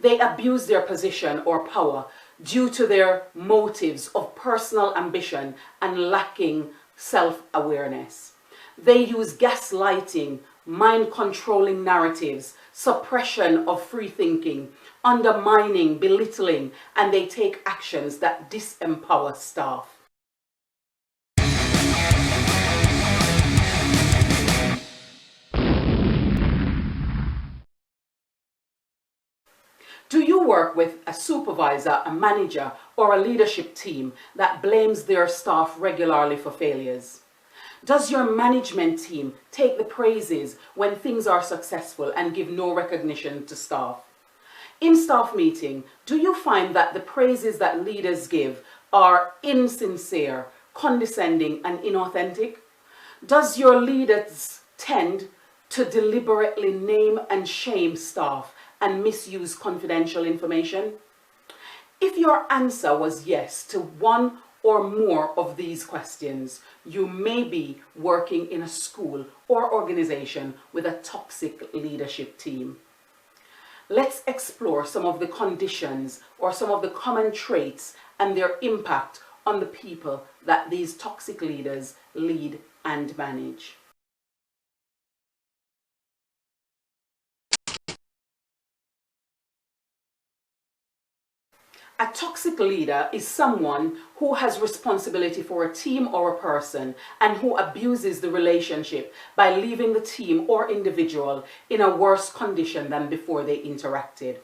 They abuse their position or power due to their motives of personal ambition and lacking self-awareness. They use gaslighting, mind-controlling narratives, suppression of free thinking, undermining, belittling, and they take actions that disempower staff. Do you work with a supervisor, a manager, or a leadership team that blames their staff regularly for failures? Does your management team take the praises when things are successful and give no recognition to staff? In staff meeting, do you find that the praises that leaders give are insincere, condescending, and inauthentic? Does your leaders tend to deliberately name and shame staff and misuse confidential information? If your answer was yes to one or more of these questions, you may be working in a school or organization with a toxic leadership team. Let's explore some of the conditions or some of the common traits and their impact on the people that these toxic leaders lead and manage. A toxic leader is someone who has responsibility for a team or a person and who abuses the relationship by leaving the team or individual in a worse condition than before they interacted.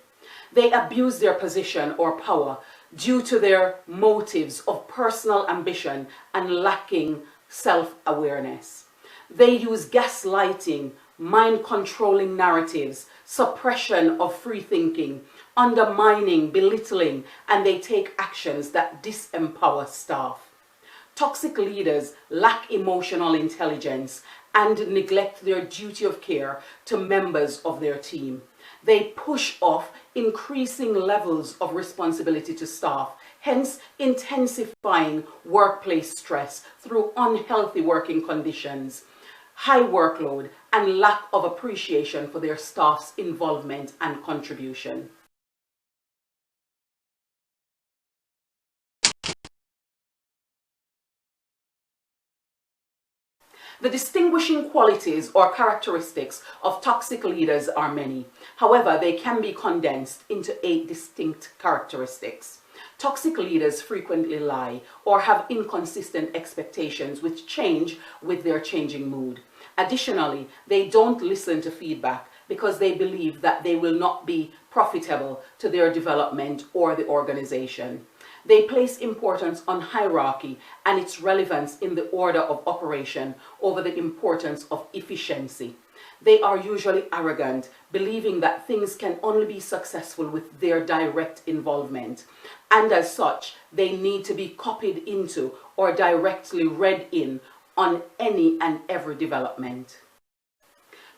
They abuse their position or power due to their motives of personal ambition and lacking self-awareness. They use gaslighting, mind-controlling narratives, suppression of free thinking, undermining, belittling, and they take actions that disempower staff. Toxic leaders lack emotional intelligence and neglect their duty of care to members of their team. They push off increasing levels of responsibility to staff, hence intensifying workplace stress through unhealthy working conditions, high workload, and lack of appreciation for their staff's involvement and contribution. The distinguishing qualities or characteristics of toxic leaders are many. However, they can be condensed into 8 distinct characteristics. Toxic leaders frequently lie or have inconsistent expectations which change with their changing mood. Additionally, they don't listen to feedback because they believe that they will not be profitable to their development or the organization. They place importance on hierarchy and its relevance in the order of operation over the importance of efficiency. They are usually arrogant, believing that things can only be successful with their direct involvement, and as such, they need to be copied into or directly read in on any and every development.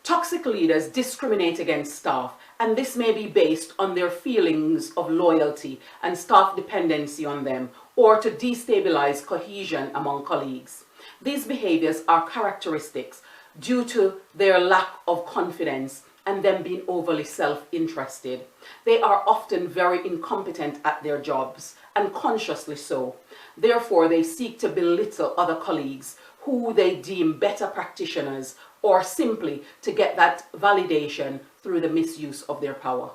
Toxic leaders discriminate against staff, and this may be based on their feelings of loyalty and staff dependency on them, or to destabilize cohesion among colleagues. These behaviors are characteristics due to their lack of confidence and them being overly self-interested. They are often very incompetent at their jobs, and consciously so. Therefore, they seek to belittle other colleagues who they deem better practitioners, or simply to get that validation through the misuse of their power.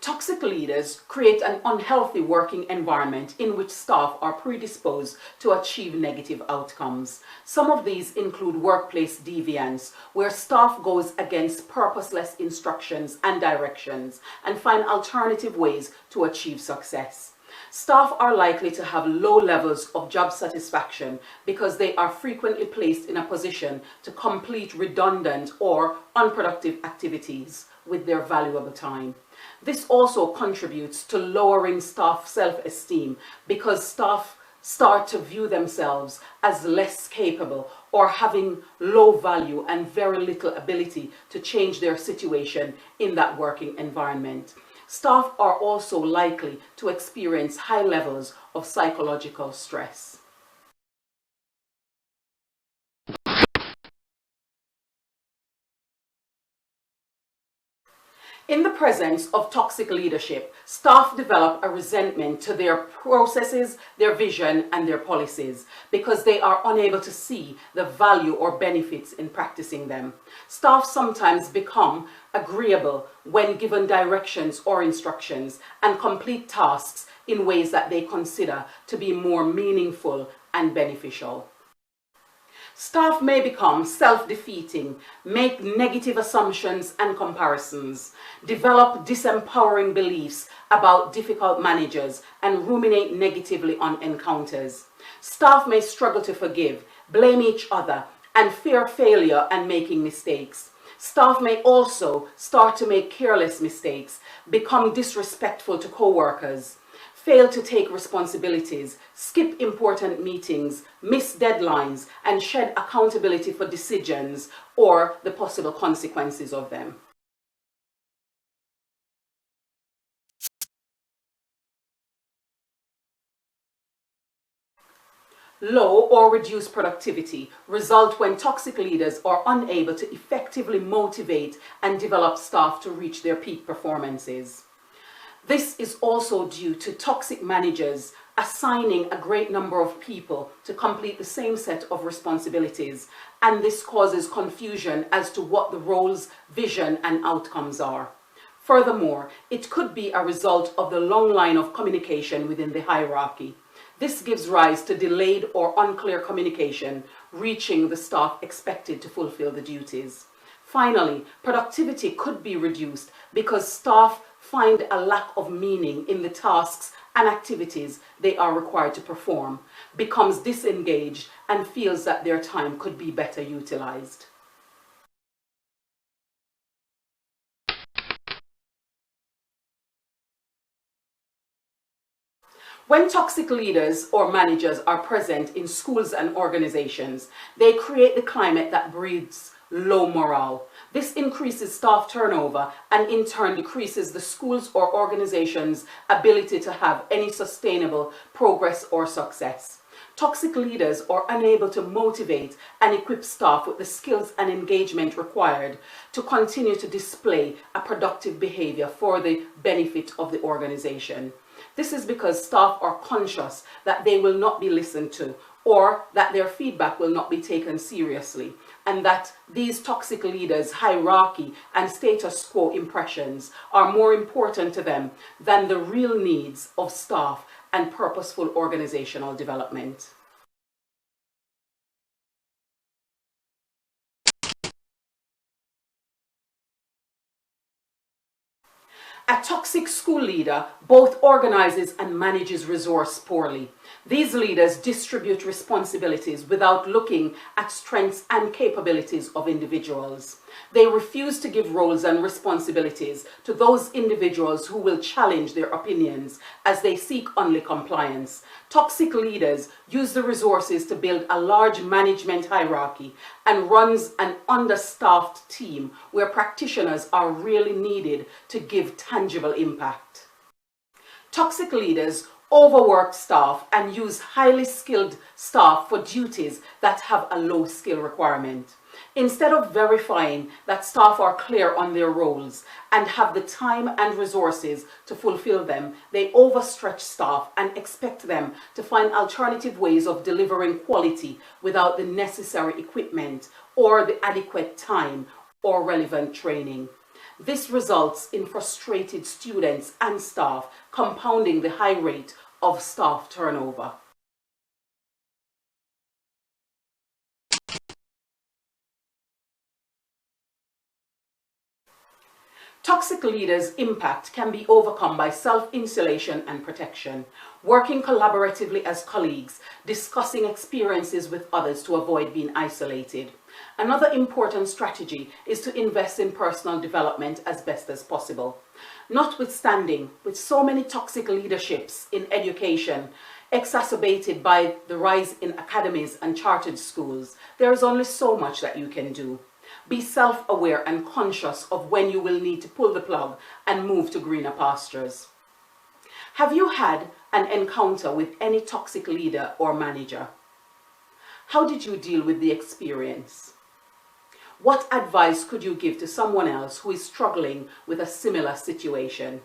Toxic leaders create an unhealthy working environment in which staff are predisposed to achieve negative outcomes. Some of these include workplace deviance, where staff goes against purposeless instructions and directions and find alternative ways to achieve success. Staff are likely to have low levels of job satisfaction because they are frequently placed in a position to complete redundant or unproductive activities with their valuable time. This also contributes to lowering staff self-esteem because staff start to view themselves as less capable or having low value and very little ability to change their situation in that working environment. Staff are also likely to experience high levels of psychological stress. In the presence of toxic leadership, staff develop a resentment to their processes, their vision, and their policies because they are unable to see the value or benefits in practicing them. Staff sometimes become agreeable when given directions or instructions and complete tasks in ways that they consider to be more meaningful and beneficial. Staff may become self-defeating, make negative assumptions and comparisons, develop disempowering beliefs about difficult managers, and ruminate negatively on encounters. Staff may struggle to forgive, blame each other, and fear failure and making mistakes. Staff may also start to make careless mistakes, become disrespectful to co-workers, fail to take responsibilities, skip important meetings, miss deadlines, and shed accountability for decisions or the possible consequences of them. Low or reduced productivity result when toxic leaders are unable to effectively motivate and develop staff to reach their peak performances. This is also due to toxic managers assigning a great number of people to complete the same set of responsibilities, and this causes confusion as to what the roles, vision, and outcomes are. Furthermore, it could be a result of the long line of communication within the hierarchy. This gives rise to delayed or unclear communication, reaching the staff expected to fulfill the duties. Finally, productivity could be reduced because staff find a lack of meaning in the tasks and activities they are required to perform, becomes disengaged, and feels that their time could be better utilized. When toxic leaders or managers are present in schools and organizations, they create the climate that breeds low morale. This increases staff turnover and in turn decreases the school's or organization's ability to have any sustainable progress or success. Toxic leaders are unable to motivate and equip staff with the skills and engagement required to continue to display a productive behavior for the benefit of the organization. This is because staff are conscious that they will not be listened to or that their feedback will not be taken seriously, and that these toxic leaders' hierarchy and status quo impressions are more important to them than the real needs of staff and purposeful organizational development. A toxic school leader both organizes and manages resource poorly. These leaders distribute responsibilities without looking at strengths and capabilities of individuals. They refuse to give roles and responsibilities to those individuals who will challenge their opinions as they seek only compliance. Toxic leaders use the resources to build a large management hierarchy and runs an understaffed team where practitioners are really needed to give tangible impact. Toxic leaders overwork staff and use highly skilled staff for duties that have a low skill requirement. Instead of verifying that staff are clear on their roles and have the time and resources to fulfill them, they overstretch staff and expect them to find alternative ways of delivering quality without the necessary equipment or the adequate time or relevant training. This results in frustrated students and staff, compounding the high rate of staff turnover. Toxic leaders' impact can be overcome by self-insulation and protection, working collaboratively as colleagues, discussing experiences with others to avoid being isolated. Another important strategy is to invest in personal development as best as possible. Notwithstanding, with so many toxic leaderships in education, exacerbated by the rise in academies and chartered schools, there is only so much that you can do. Be self-aware and conscious of when you will need to pull the plug and move to greener pastures. Have you had an encounter with any toxic leader or manager? How did you deal with the experience? What advice could you give to someone else who is struggling with a similar situation?